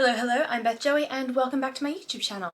Hello, I'm Beth Joey and welcome back to my YouTube channel.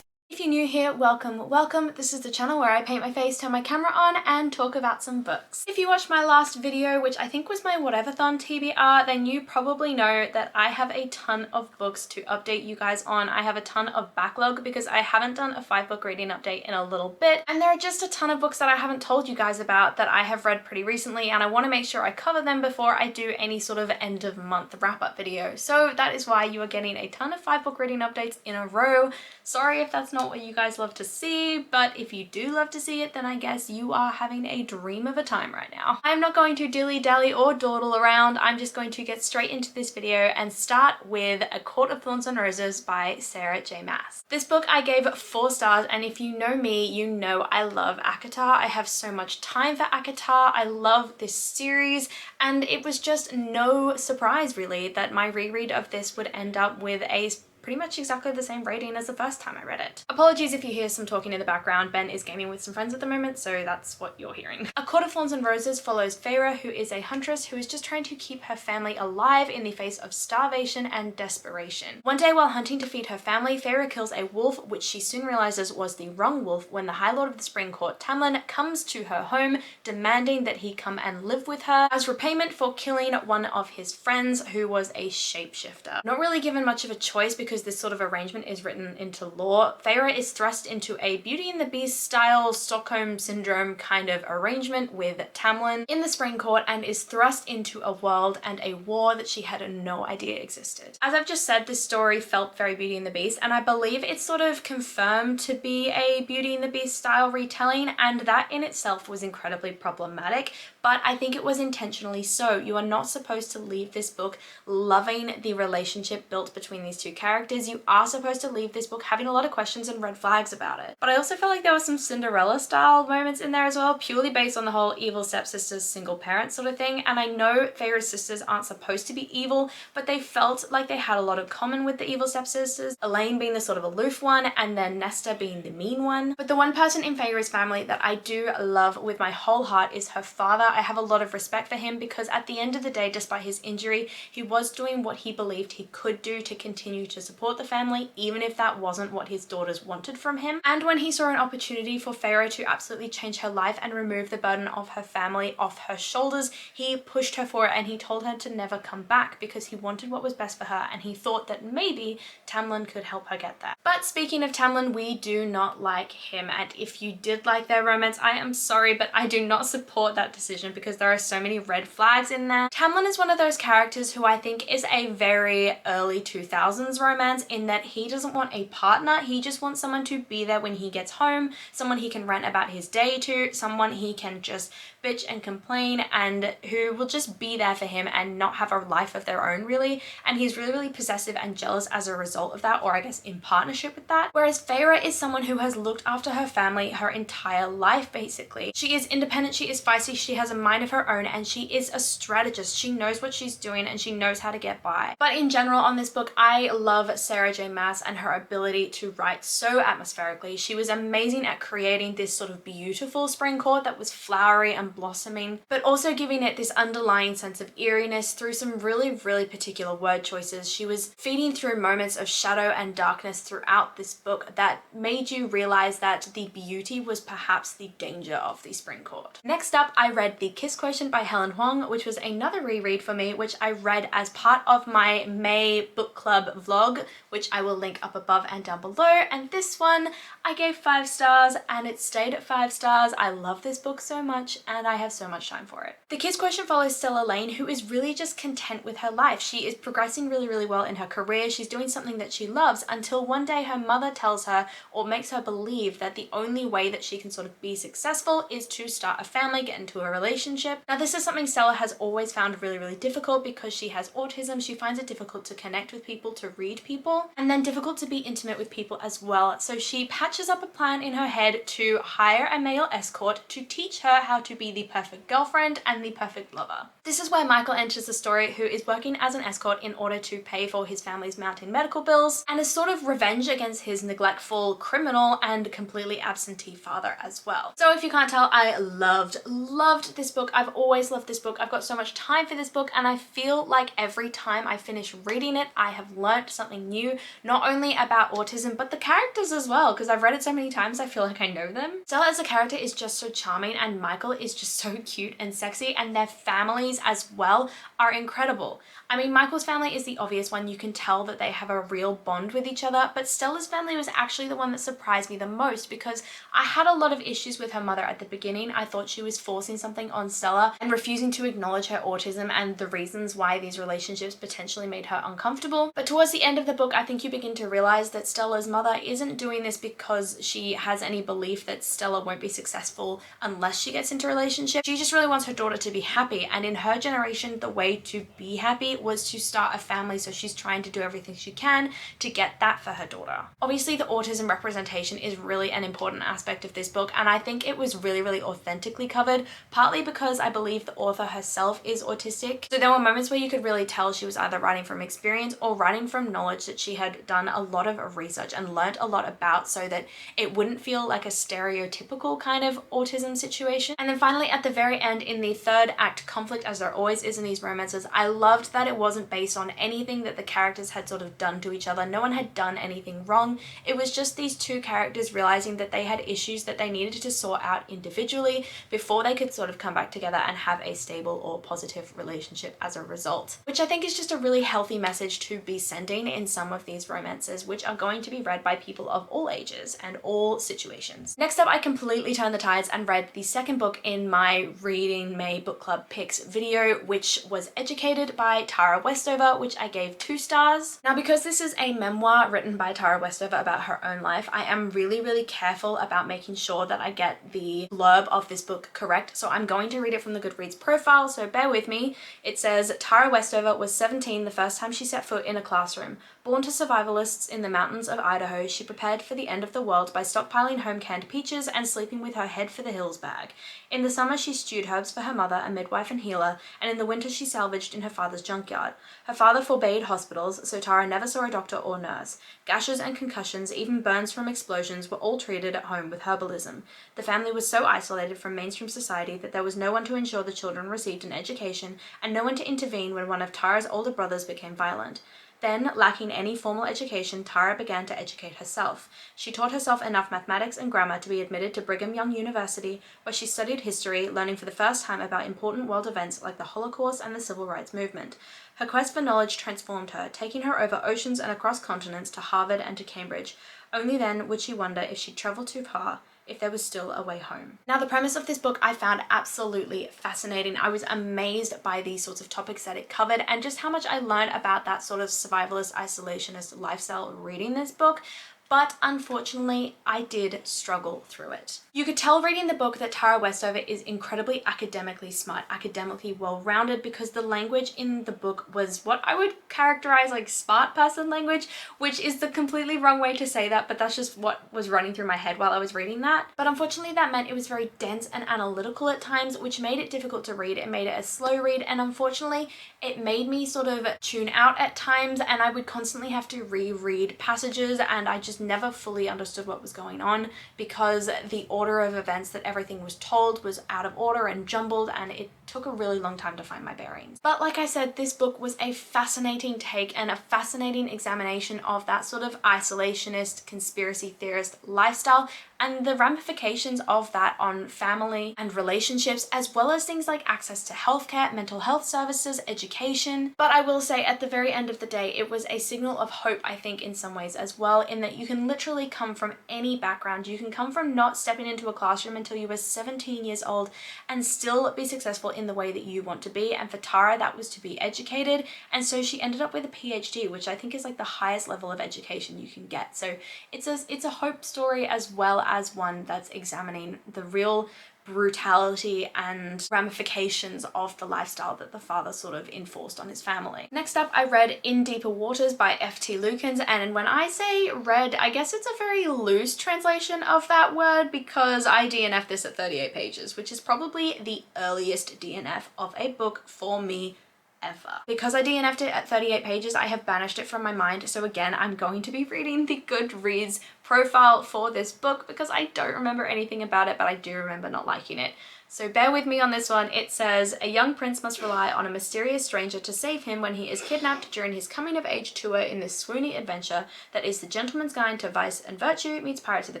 If you're new here, welcome. This is the channel where I paint my face, turn my camera on, and talk about some books. If you watched my last video, which I think was my Whatever-thon TBR, then you probably know that I have a ton of books to update you guys on. I have a ton of backlog because I haven't done a 5-book reading update in a little bit, and there are just a ton of books that I haven't told you guys about that I have read pretty recently, and I want to make sure I cover them before I do any sort of end of month wrap-up video. So that is why you are getting a ton of 5-book reading updates in a row. Sorry if that's not what you guys love to see, but if you do love to see it, then I guess you are having a dream of a time right now. I'm not going to dilly-dally or dawdle around. I'm just going to get straight into this video and start with A Court of Thorns and Roses by Sarah J Maas. This book I gave 4 stars, and if you know me, you know I love ACOTAR. I have so much time for ACOTAR. I love this series, and it was just no surprise really that my reread of this would end up with a pretty much exactly the same rating as the first time I read it. Apologies if you hear some talking in the background. Ben is gaming with some friends at the moment, so that's what you're hearing. A Court of Thorns and Roses follows Feyre, who is a huntress who is just trying to keep her family alive in the face of starvation and desperation. One day while hunting to feed her family, Feyre kills a wolf, which she soon realizes was the wrong wolf when the High Lord of the Spring Court, Tamlin, comes to her home demanding that he come and live with her as repayment for killing one of his friends who was a shapeshifter. Not really given much of a choice because this sort of arrangement is written into law, Feyre is thrust into a Beauty and the Beast style Stockholm Syndrome kind of arrangement with Tamlin in the Spring Court and is thrust into a world and a war that she had no idea existed. As I've just said, this story felt very Beauty and the Beast, and I believe it's sort of confirmed to be a Beauty and the Beast style retelling, and that in itself was incredibly problematic, but I think it was intentionally so. You are not supposed to leave this book loving the relationship built between these two characters. You are supposed to leave this book having a lot of questions and red flags about it. But I also felt like there were some Cinderella style moments in there as well, purely based on the whole evil stepsisters, single parent sort of thing. And I know Feyre's sisters aren't supposed to be evil, but they felt like they had a lot of common with the evil stepsisters, Elaine being the sort of aloof one and then Nesta being the mean one. But the one person in Feyre's family that I do love with my whole heart is her father. I have a lot of respect for him because at the end of the day, despite his injury, he was doing what he believed he could do to continue to support the family, even if that wasn't what his daughters wanted from him. And when he saw an opportunity for Feyre to absolutely change her life and remove the burden of her family off her shoulders, he pushed her for it, and he told her to never come back because he wanted what was best for her, and he thought that maybe Tamlin could help her get there. But speaking of Tamlin, we do not like him, and if you did like their romance, I am sorry, but I do not support that decision because there are so many red flags in there. Tamlin is one of those characters who I think is a very early 2000s romance in that he doesn't want a partner, he just wants someone to be there when he gets home, someone he can rant about his day to, someone he can just bitch and complain and who will just be there for him and not have a life of their own really. And he's really possessive and jealous as a result of that, or I guess in partnership with that. Whereas Feyre is someone who has looked after her family her entire life basically. She is independent, she is feisty, she has a mind of her own, and she is a strategist. She knows what she's doing and she knows how to get by. But in general on this book, I love Sarah J Maas and her ability to write so atmospherically. She was amazing at creating this sort of beautiful spring court that was flowery and blossoming, but also giving it this underlying sense of eeriness through some really particular word choices. She was feeding through moments of shadow and darkness throughout this book that made you realize that the beauty was perhaps the danger of the spring court. Next up, I read The Kiss Quotient by Helen Huang, which was another reread for me, which I read as part of my May book club vlog, which I will link up above and down below. And this one I gave 5 stars and it stayed at 5 stars. I love this book so much and I have so much time for it. The Kiss Quotient follows Stella Lane, who is really just content with her life. She is progressing really well in her career. She's doing something that she loves until one day her mother tells her or makes her believe that the only way that she can sort of be successful is to start a family, get into a relationship. Now this is something Stella has always found really difficult because she has autism. She finds it difficult to connect with people, to read people, and then difficult to be intimate with people as well. So she patches up a plan in her head to hire a male escort to teach her how to be the perfect girlfriend and the perfect lover. This is where Michael enters the story, who is working as an escort in order to pay for his family's mounting medical bills, and is sort of revenge against his neglectful, criminal, and completely absentee father as well. So if you can't tell, I loved this book. I've always loved this book. I've got so much time for this book, and I feel like every time I finish reading it, I have learnt something new, not only about autism, but the characters as well, because I've read it so many times, I feel like I know them. Stella as a character is just so charming, and Michael is just so cute and sexy, and their families as well are incredible. I mean, Michael's family is the obvious one. You can tell that they have a real bond with each other, but Stella's family was actually the one that surprised me the most, because I had a lot of issues with her mother at the beginning. I thought she was forcing something on Stella and refusing to acknowledge her autism and the reasons why these relationships potentially made her uncomfortable. But towards the end of the book, I think you begin to realize that Stella's mother isn't doing this because she has any belief that Stella won't be successful unless she gets into a relationship. She just really wants her daughter to be happy, and in her generation, the way to be happy was to start a family, so she's trying to do everything she can to get that for her daughter. Obviously, the autism representation is really an important aspect of this book, and I think it was really authentically covered, partly because I believe the author herself is autistic. So there were moments where you could really tell she was either writing from experience or writing from knowledge that she had done a lot of research and learnt a lot about, so that it wouldn't feel like a stereotypical kind of autism situation. And then finally, at the very end, in the third act conflict, as there always is in these romances, I loved that it wasn't based on anything that the characters had sort of done to each other. No one had done anything wrong. It was just these two characters realizing that they had issues that they needed to sort out individually before they could sort of come back together and have a stable or positive relationship as a result, which I think is just a really healthy message to be sending in some of these romances, which are going to be read by people of all ages and all situations. Next up, I completely turned the tides and read the second book in my Reading May Book Club Picks video, which was Educated by Tara Westover, which I gave 2 stars. Now, because this is a memoir written by Tara Westover about her own life, I am really careful about making sure that I get the blurb of this book correct, so I'm going to read it from the Goodreads profile, so bear with me. It says, Tara Westover was 17 the first time she set foot in a classroom. Born to survivalists in the mountains of Idaho, she prepared for the end of the world by stockpiling home-canned peaches and sleeping with her head for the hills bag. In the summer, she stewed herbs for her mother, a midwife and healer, and in the winter she salvaged in her father's junkyard. Her father forbade hospitals, so Tara never saw a doctor or nurse. Gashes and concussions, even burns from explosions, were all treated at home with herbalism. The family was so isolated from mainstream society that there was no one to ensure the children received an education, and no one to intervene when one of Tara's older brothers became violent. Then, lacking any formal education, Tara began to educate herself. She taught herself enough mathematics and grammar to be admitted to Brigham Young University, where she studied history, learning for the first time about important world events like the Holocaust and the Civil Rights Movement. Her quest for knowledge transformed her, taking her over oceans and across continents to Harvard and to Cambridge. Only then would she wonder if she'd traveled too far, if there was still a way home. Now, the premise of this book I found absolutely fascinating. I was amazed by the sorts of topics that it covered and just how much I learned about that sort of survivalist, isolationist lifestyle reading this book. But unfortunately, I did struggle through it. You could tell reading the book that Tara Westover is incredibly academically smart, academically well-rounded, because the language in the book was what I would characterize like smart person language, which is the completely wrong way to say that, but that's just what was running through my head while I was reading that. But unfortunately, that meant it was very dense and analytical at times, which made it difficult to read. It made it a slow read, and unfortunately, it made me sort of tune out at times, and I would constantly have to reread passages, and I just never fully understood what was going on because the order of events that everything was told was out of order and jumbled, and it took a really long time to find my bearings. But like I said, this book was a fascinating take and a fascinating examination of that sort of isolationist, conspiracy theorist lifestyle and the ramifications of that on family and relationships, as well as things like access to healthcare, mental health services, education. But I will say at the very end of the day, it was a signal of hope, I think, in some ways as well, in that you can literally come from any background. You can come from not stepping into a classroom until you were 17 years old and still be successful in the way that you want to be. And for Tara, that was to be educated. And so she ended up with a PhD, which I think is like the highest level of education you can get. So it's a hope story as well as one that's examining the real brutality and ramifications of the lifestyle that the father sort of enforced on his family. Next up, I read In Deeper Waters by F.T. Lukens, and when I say read, I guess it's a very loose translation of that word because I DNF'd this at 38 pages, which is probably the earliest DNF of a book for me ever. Because I DNF'd it at 38 pages, I have banished it from my mind. So again, I'm going to be reading the Goodreads profile for this book because I don't remember anything about it, but I do remember not liking it. So bear with me on this one. It says, a young prince must rely on a mysterious stranger to save him when he is kidnapped during his coming-of-age tour in this swoony adventure that is the gentleman's guide to vice and virtue meets Pirates of the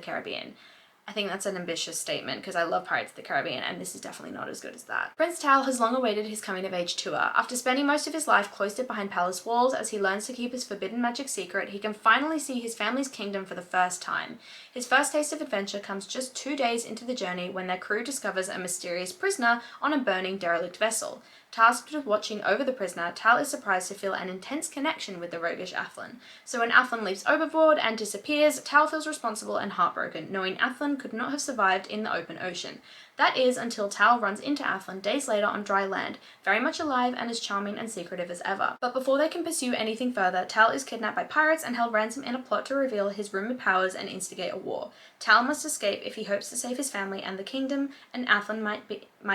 Caribbean. I think that's an ambitious statement because I love Pirates of the Caribbean and this is definitely not as good as that. Prince Tal has long awaited his coming-of-age tour. After spending most of his life cloistered behind palace walls as he learns to keep his forbidden magic secret, he can finally see his family's kingdom for the first time. His first taste of adventure comes just 2 days into the journey when their crew discovers a mysterious prisoner on a burning derelict vessel. Tasked with watching over the prisoner, Tal is surprised to feel an intense connection with the roguish Athlin. So when Athlin leaps overboard and disappears, Tal feels responsible and heartbroken, knowing Athlin could not have survived in the open ocean. That is until Tal runs into Athlin days later on dry land, very much alive and as charming and secretive as ever. But before they can pursue anything further, Tal is kidnapped by pirates and held ransom in a plot to reveal his rumored powers and instigate a war. Tal must escape if he hopes to save his family and the kingdom, and Athlin might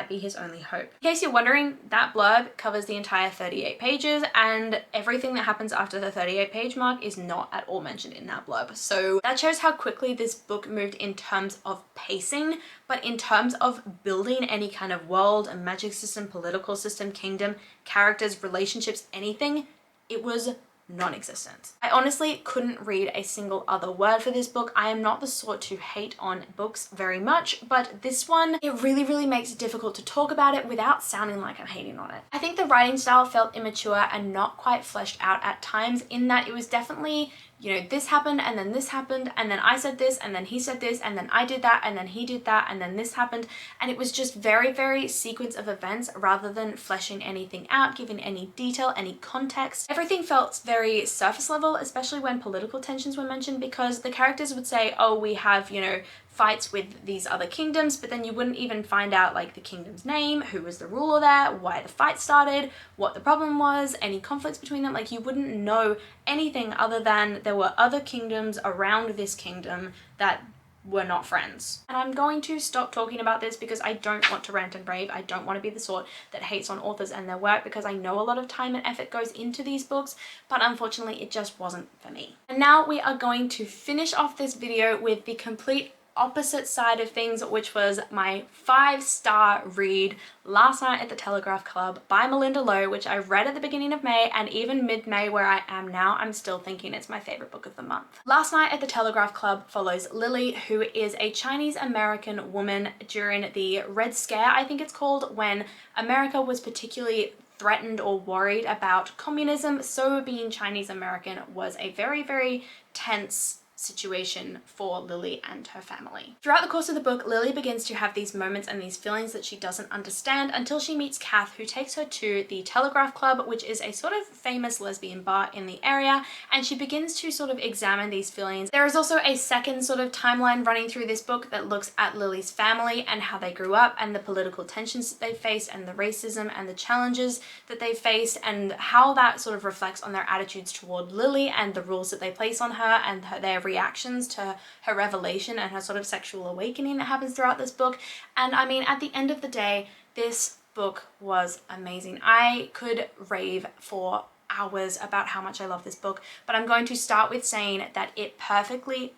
be his only hope. In case you're wondering, that blurb covers the entire 38 pages, and everything that happens after the 38 page mark is not at all mentioned in that blurb. So that shows how quickly this book moved in terms of pacing, but in terms of building any kind of world, a magic system, political system, kingdom, characters, relationships, anything, it was non-existent. I honestly couldn't read a single other word for this book. I am not the sort to hate on books very much, but this one, it really makes it difficult to talk about it without sounding like I'm hating on it. I think the writing style felt immature and not quite fleshed out at times, in that it was definitely, you know, this happened and then this happened and then I said this and then he said this and then I did that and then he did that and then this happened, and it was just very sequence of events rather than fleshing anything out, giving any detail, any context. Everything felt very surface level, especially when political tensions were mentioned, because the characters would say, oh, we have, you know, fights with these other kingdoms, but then you wouldn't even find out like the kingdom's name, who was the ruler there, why the fight started, what the problem was, any conflicts between them. Like, you wouldn't know anything other than there were other kingdoms around this kingdom that were not friends. And I'm going to stop talking about this because I don't want to rant and rave. I don't want to be the sort that hates on authors and their work, because I know a lot of time and effort goes into these books, but unfortunately it just wasn't for me. And now we are going to finish off this video with the complete opposite side of things, which was my 5-star read, Last Night at the Telegraph Club by Melinda Lowe, which I read at the beginning of May, and even mid-May where I am now, I'm still thinking it's my favorite book of the month. Last Night at the Telegraph Club follows Lily, who is a Chinese American woman during the Red Scare, I think it's called, when America was particularly threatened or worried about communism. So being Chinese American was a very tense situation for Lily and her family. Throughout the course of the book, Lily begins to have these moments and these feelings that she doesn't understand until she meets Kath, who takes her to the Telegraph Club, which is a sort of famous lesbian bar in the area, and she begins to sort of examine these feelings. There is also a second sort of timeline running through this book that looks at Lily's family and how they grew up and the political tensions that they faced and the racism and the challenges that they faced, and how that sort of reflects on their attitudes toward Lily and the rules that they place on her and their reactions to her revelation and her sort of sexual awakening that happens throughout this book. And I mean, at the end of the day, this book was amazing. I could rave for hours about how much I love this book, but I'm going to start with saying that it perfectly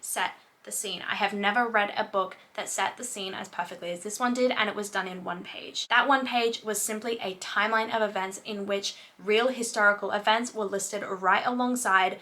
set the scene. I have never read a book that set the scene as perfectly as this one did, and it was done in one page. That one page was simply a timeline of events in which real historical events were listed right alongside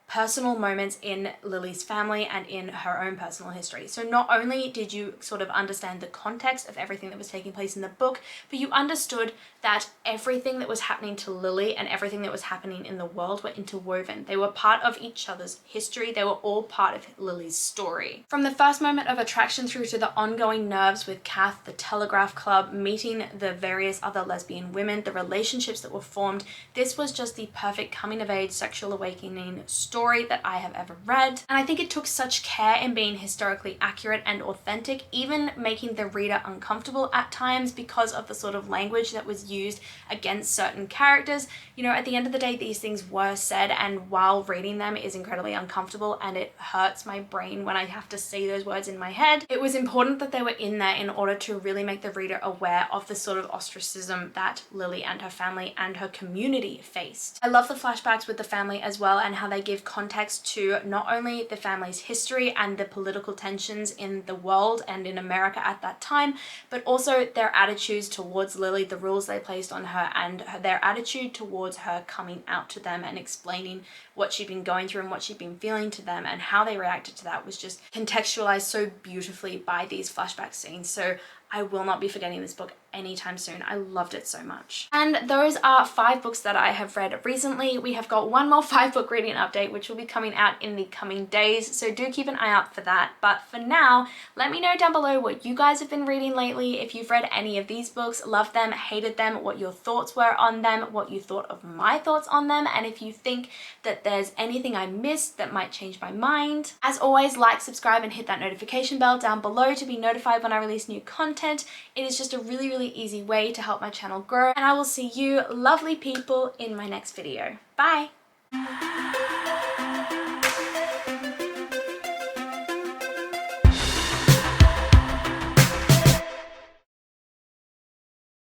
personal moments in Lily's family and in her own personal history. So not only did you sort of understand the context of everything that was taking place in the book, but you understood that everything that was happening to Lily and everything that was happening in the world were interwoven. They were part of each other's history. They were all part of Lily's story. From the first moment of attraction through to the ongoing nerves with Kath, the Telegraph Club, meeting the various other lesbian women, the relationships that were formed, this was just the perfect coming of age sexual awakening story story that I have ever read. And I think it took such care in being historically accurate and authentic, even making the reader uncomfortable at times because of the sort of language that was used against certain characters. You know, at the end of the day, these things were said, and while reading them is incredibly uncomfortable and it hurts my brain when I have to say those words in my head, it was important that they were in there in order to really make the reader aware of the sort of ostracism that Lily and her family and her community faced. I love the flashbacks with the family as well, and how they give context to not only the family's history and the political tensions in the world and in America at that time, but also their attitudes towards Lily, the rules they placed on her, and their attitude towards her coming out to them and explaining what she'd been going through and what she'd been feeling to them, and how they reacted to that was just contextualized so beautifully by these flashback scenes. So I will not be forgetting this book anytime soon. I loved it so much. And those are 5 books that I have read recently. We have got one more 5-book reading update, which will be coming out in the coming days, so do keep an eye out for that. But for now, let me know down below what you guys have been reading lately, if you've read any of these books, loved them, hated them, what your thoughts were on them, what you thought of my thoughts on them, and if you think that there's anything I missed that might change my mind. As always, like, subscribe, and hit that notification bell down below to be notified when I release new content. It is just a really easy way to help my channel grow, and I will see you lovely people in my next video. Bye!